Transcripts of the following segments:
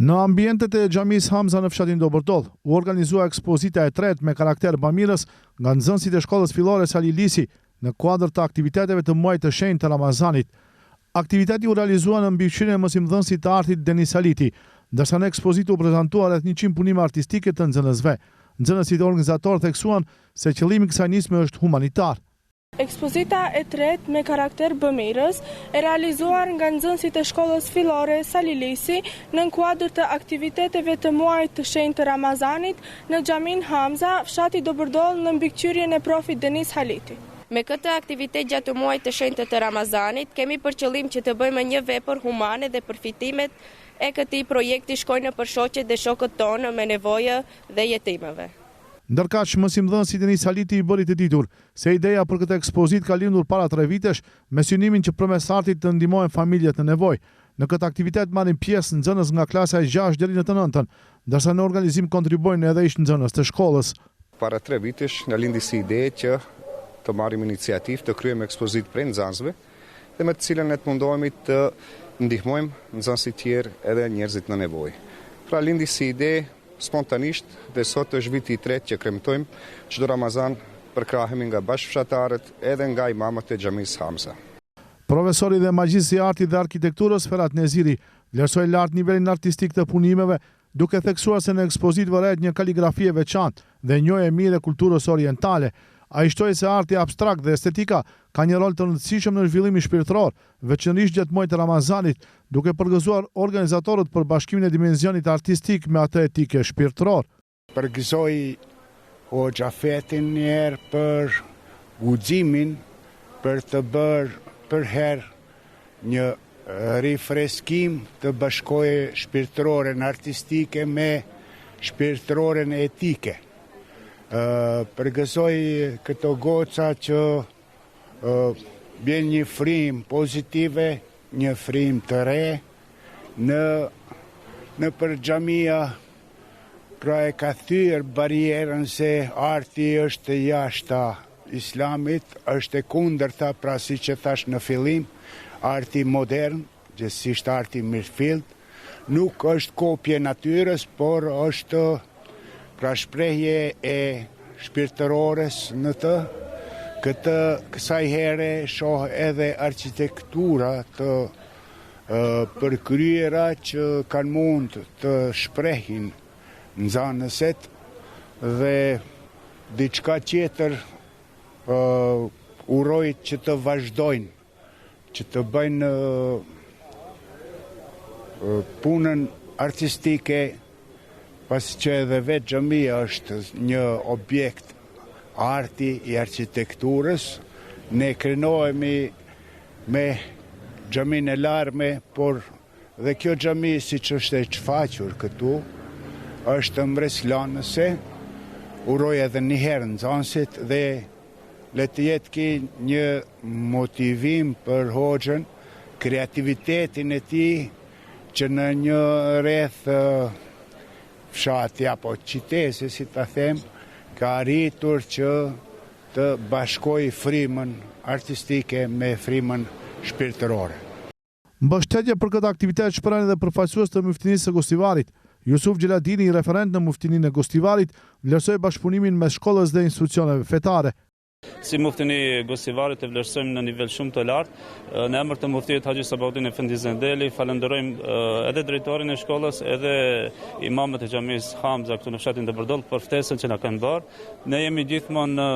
Në ambientet e Xhamis Hamza në fshatin Dobërdoll, u organizua ekspozita e tretë me karakter bamirës nga nxënësit e shkollës fillore Sali Lisi në kuadër të aktiviteteve të muajit të shenjtë të Ramazanit. Aktiviteti u realizua në mbikëqyrjen e mësimdhënësit të artit Denis Saliti, ndërsa në ekspozitë u prezantua rreth 100 punime artistike të nxënësve. Nxënësit organizatorë theksuan se qëllimi i kësaj nisme është humanitar. Ekspozita e tretë me karakter bëmirës e realizuar nga nxënësit e shkollës fillore Sali Lisi në kuadër të aktiviteteve të muajit të shenjtë të Ramazanit në Xhamin Hamza, fshati Dobërdoll në mbikëqyrjen e profit Denis Haliti. Me këtë aktivitet gjatë muajit të shenjtë të Ramazanit kemi për qëllim që të bëjmë një vepër humane dhe përfitimet e këtij projekti shkojnë për shoqet dhe shokët tonë me nevojë dhe jetimeve. Ndërkaq mësimdhënësi Denis Haliti i bëri të ditur se ideja për këtë ekspozitë ka lindur para 3 vitesh me synimin që përmes artit të ndihmohen familjet në nevojë. Në këtë aktivitet marrin pjesë nxënës nga klasa e 6 deri në të 9-ën, ndërsa në organizim kontribuojnë edhe ish nxënës të shkollës. Para 3 vitesh na lindi si ide që të marrim iniciativë të kryejmë ekspozitë për nxënësve dhe me të cilën ne të mundohemi të ndihmojmë nxënësit tjerë edhe njerëzit në nevojë. Pra lindi si ide spontanisht dhe sot është viti i tretë që kremtojmë çdo Ramazan përkrahemi nga bashkëfshatarët edhe nga imamët e Xhamis Hamza. Profesori dhe magjistri i artit dhe arkitekturës Ferhat Neziri vlerësoi lart nivelin artistik të punimeve, duke theksuar se në ekspozitë vëret një kaligrafi e veçantë dhe njohje e mirë e kulturës orientale. Ai shtoi se arti abstrakt dhe estetika ka një rol të rëndësishëm në zhvillimin shpirtëror, veçanërisht gjatë muajit të Ramazanit, duke përgëzuar organizatorët për bashkimin e dimensionit artistik me atë etike shpirtëror. Përgëzoj Hoxha Fetin njerë për guximin për të bërë për herë një rifreskim të bashkoje shpirtëroren artistike me shpirtëroren etike. Përgëzoj këto goca që bjen një frim pozitive, një frim të re në për xhamia, pra e ka thyer barierën se arti është jashta islamit, është e kundërta, pra si që thash në fillim, arti modern, gjithsesi arti mirëfillt, nuk është kopje natyrës, por është pra shprehje e shpirtërores në të. Kësaj here shoh edhe arkitektura të përkryera që kanë mund të shprehin nxënësit dhe diçka tjetër uroj që të vazhdojnë, që të bëjnë punën artistike, pasi që edhe vetë xhamia është një objekt arti i arkitekturës. Ne krenohemi me xhamin e larme, por dhe kjo xhami siç është e çfaqur këtu, është mbreslënëse. Uroj edhe një herë nxënësit dhe le të jetë ki një motivim për Hoxhën, kreativitetin e tij që në një rreth fshati apo qytesi, si ta them, ka arritur që të bashkoj frymën artistike me frymën shpirtërore. Mbështetje për këtë aktivitet shprehen edhe përfaqësues të Muftinisë së Gostivarit. Yusuf Gjeladini, referent në Muftininë e Gostivarit, vlerësoi bashkëpunimin mes shkollës dhe institucioneve fetare. Si muftini Gostivarit e vlerësojmë në nivel shumë të lartë. Në emër të muftit Haxhi Sabahuddin Efendi Zendeli falenderojmë edhe drejtorin e shkollës, edhe imamët e Xhamis Hamza këtu në fshatin Dobërdoll për ftesën që na kanë bërë. Ne jemi gjithmonë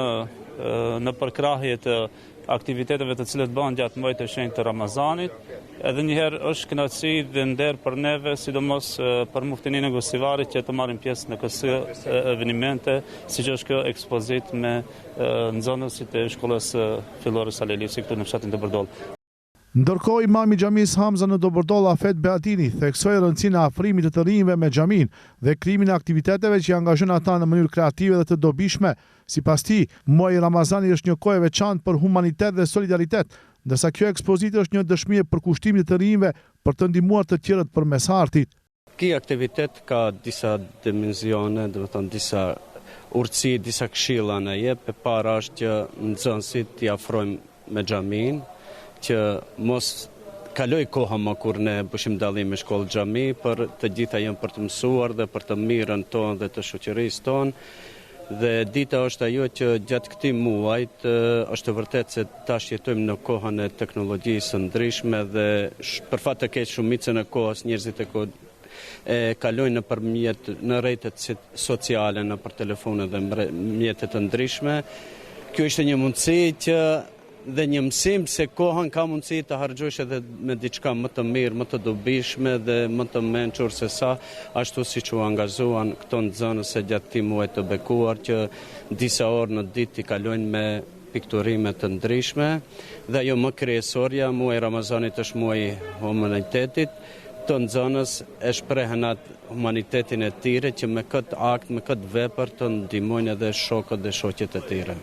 në përkrahje të aktiviteteve të cilët bëhen gjatë muajit të shenjtë të Ramazanit. Edhe njëherë është kënaqësi dhe nder për neve, sidomos për muftininë e Gostivarit që të marrin pjesë në këto evente, siç është kjo ekspozitë me nxënësit e shkollës fillore Sali Lisi këtu në fshatin Dobërdoll. Ndërkohë, imami i Xhamis Hamza në Dobërdoll, Afet Beatini, theksoi rëndësinë e afrimit të rinjve me xhamin dhe krijimin e aktiviteteve që angazhojnë ata në mënyrë kreative dhe të dobishme. Sipas tij, muaji Ramazani është një kohë e veçantë për humanitet dhe solidaritet, ndërsa kjo ekspozitë është një dëshmi e përkushtimit të rinjve për të ndihmuar të tjerët përmes artit. Ky aktivitet ka disa dimensione, do të thonë disa urtësi, disa këshilla na jep. E para është që nxënësit t'i afrojmë me xhamin, që mos kaloj koha më kur ne bëshim dallim me shkollë xhami, për të gjitha janë për të mësuar dhe për të mirën tonë dhe të shoqërisë tonë. Dhe dita është ajo që gjatë këtij muajit është vërtet se tash jetojmë në kohën e teknologjisë së ndryshme dhe për fat të keq shumicën e kohës njerëzit e kalojnë në rrjetet sociale, nëpër telefone dhe mjetet të ndryshme. Kjo ishte një mundësi dhe një mësim se kohën ka mundësi të harxhosh edhe me diçka më të mirë, më të dobishme dhe më të mençur se sa ashtu siç u angazhuan këto nxënës gjatë këtij muaji të bekuar që disa orë në ditë i kalojnë me pikturime të ndryshme dhe ajo më kryesorja, muaji Ramazanit është muaji humanitetit. Të nxënës e shprehen atë humanitetin e tyre që me këtë akt, me këtë vepër të ndihmojnë edhe shokët dhe shoqet e tyre.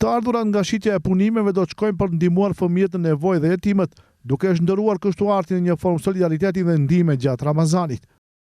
Të ardhurat nga shitja e punimeve do të shkojnë për të ndihmuar fëmijët në nevojë dhe jetimet, duke shndërruar kështu artin në një formë solidariteti dhe ndihme gjatë Ramazanit.